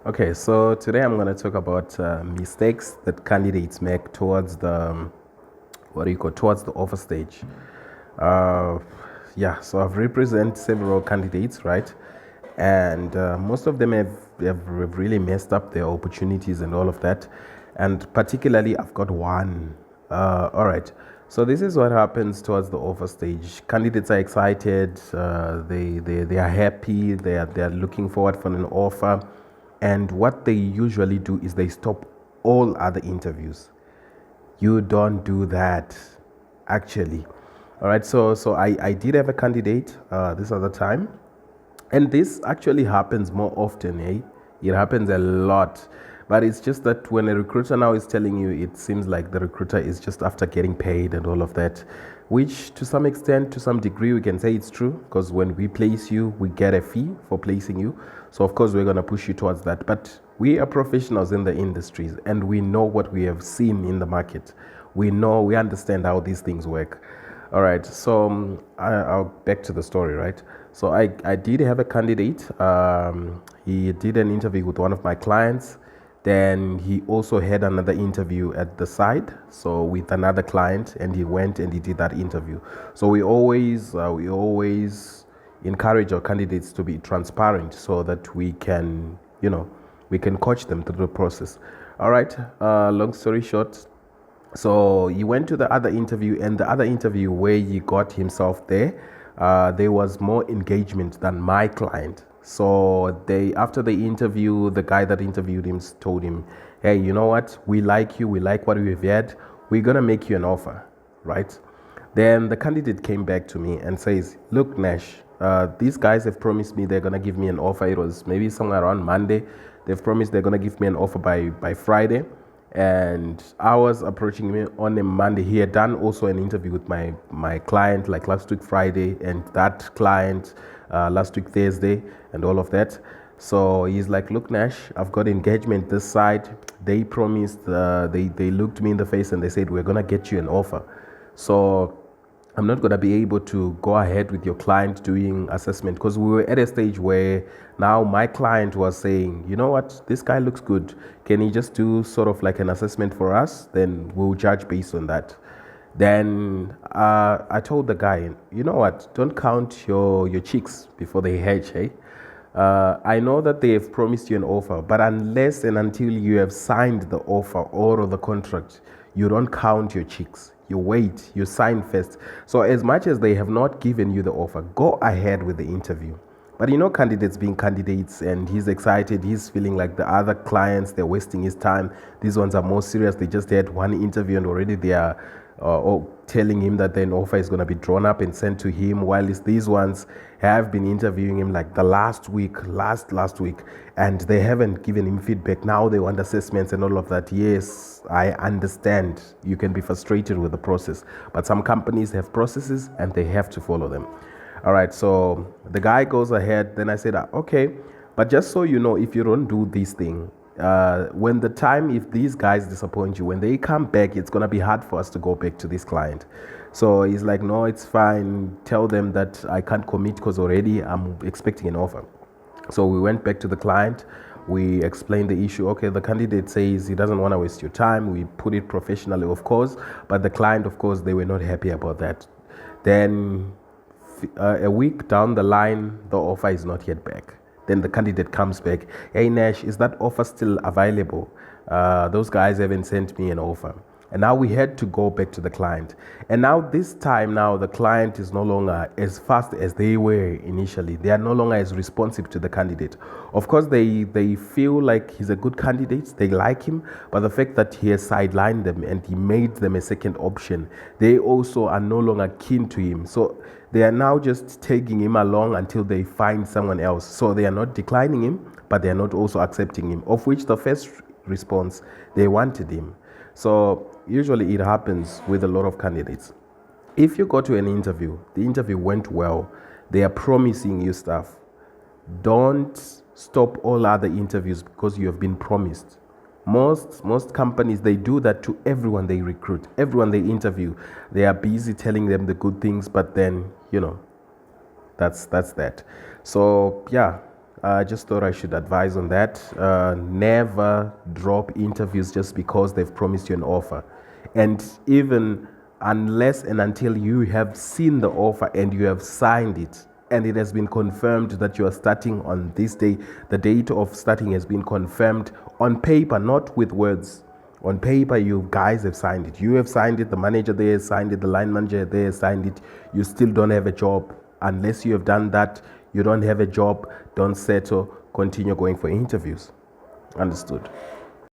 Okay, so today I'm going to talk about mistakes that candidates make towards the what do you call towards the offer stage. Uh, yeah, so I've represented several candidates, right? And most of them have really messed up their opportunities and all of that. And particularly, I've got one. All right. So this is what happens towards the offer stage. Candidates are excited. They are happy. They are looking forward for an offer. And what they usually do is they stop all other interviews. You don't do that, actually. All right, so I did have a candidate this other time, and this actually happens more often, eh? It happens a lot. But it's just that when a recruiter now is telling you, it seems like the recruiter is just after getting paid and all of that, which to some extent, to some degree, we can say it's true because when we place you, we get a fee for placing you. So, of course, we're going to push you towards that. But we are professionals in the industries and we know what we have seen in the market. We understand how these things work. All right, so I'll back to the story, right? So I did have a candidate. He did an interview with one of my clients. Then he also had another interview at the side, so with another client, and he went and he did that interview. So we always encourage our candidates to be transparent, so that we can coach them through the process. All right. Long story short, so he went to the other interview, and the other interview where he got himself there was more engagement than my client. So after the interview, the guy that interviewed him told him, "Hey, you know what? We like you. We like what we've had. We're gonna make you an offer, right?" Then the candidate came back to me and says, "Look, Nash, these guys have promised me they're gonna give me an offer. It was maybe somewhere around Monday. They've promised they're gonna give me an offer by Friday." And I was approaching him on a Monday. He had done also an interview with my client like last week Friday, and that client last week Thursday, and all of that. So he's like, "Look, Nash, I've got engagement this side. They promised. They looked me in the face and they said we're gonna get you an offer. So I'm not going to be able to go ahead with your client doing assessment because we were at a stage where now my client was saying, you know what, this guy looks good. Can he just do sort of like an assessment for us? Then we'll judge based on that." Then I told the guy, you know what, don't count your chicks before they hatch, hey? I know that they have promised you an offer, but unless and until you have signed the offer or the contract, you don't count your chicks. You wait, you sign first. So, as much as they have not given you the offer, go ahead with the interview. But candidates being candidates, and he's excited, he's feeling like the other clients, they're wasting his time. These ones are more serious. They just had one interview and already they are telling him that an offer is going to be drawn up and sent to him, while these ones have been interviewing him like the last week, and they haven't given him feedback. Now they want assessments and all of that. Yes, I understand you can be frustrated with the process, but some companies have processes and they have to follow them. All right, so the guy goes ahead. Then I said, okay, but just so you know, if you don't do this thing, if these guys disappoint you, when they come back, it's going to be hard for us to go back to this client. So he's like, no, it's fine. Tell them that I can't commit because already I'm expecting an offer. So we went back to the client. We explained the issue. Okay, the candidate says he doesn't want to waste your time. We put it professionally, of course, but the client, of course, they were not happy about that. Then a week down the line, the offer is not yet back. Then the candidate comes back. "Hey, Nash, is that offer still available? Those guys haven't sent me an offer." And now we had to go back to the client. And now this time, now the client is no longer as fast as they were initially. They are no longer as responsive to the candidate. Of course, they feel like he's a good candidate. They like him. But the fact that he has sidelined them and he made them a second option, they also are no longer keen to him. So they are now just taking him along until they find someone else. So they are not declining him, but they are not also accepting him, of which the first response, they wanted him. So usually it happens with a lot of candidates. If you go to an interview, the interview went well, they are promising you stuff. Don't stop all other interviews because you have been promised. Most companies, they do that to everyone they recruit, everyone they interview. They are busy telling them the good things, but then that's that. So yeah, I just thought I should advise on that. Never drop interviews just because they've promised you an offer. And even unless and until you have seen the offer and you have signed it, and it has been confirmed that you are starting on this day, the date of starting has been confirmed on paper, not with words. On paper, you guys have signed it. You have signed it, the manager there has signed it, the line manager there has signed it. You still don't have a job. Unless you have done that, you don't have a job, don't settle, continue going for interviews. Understood.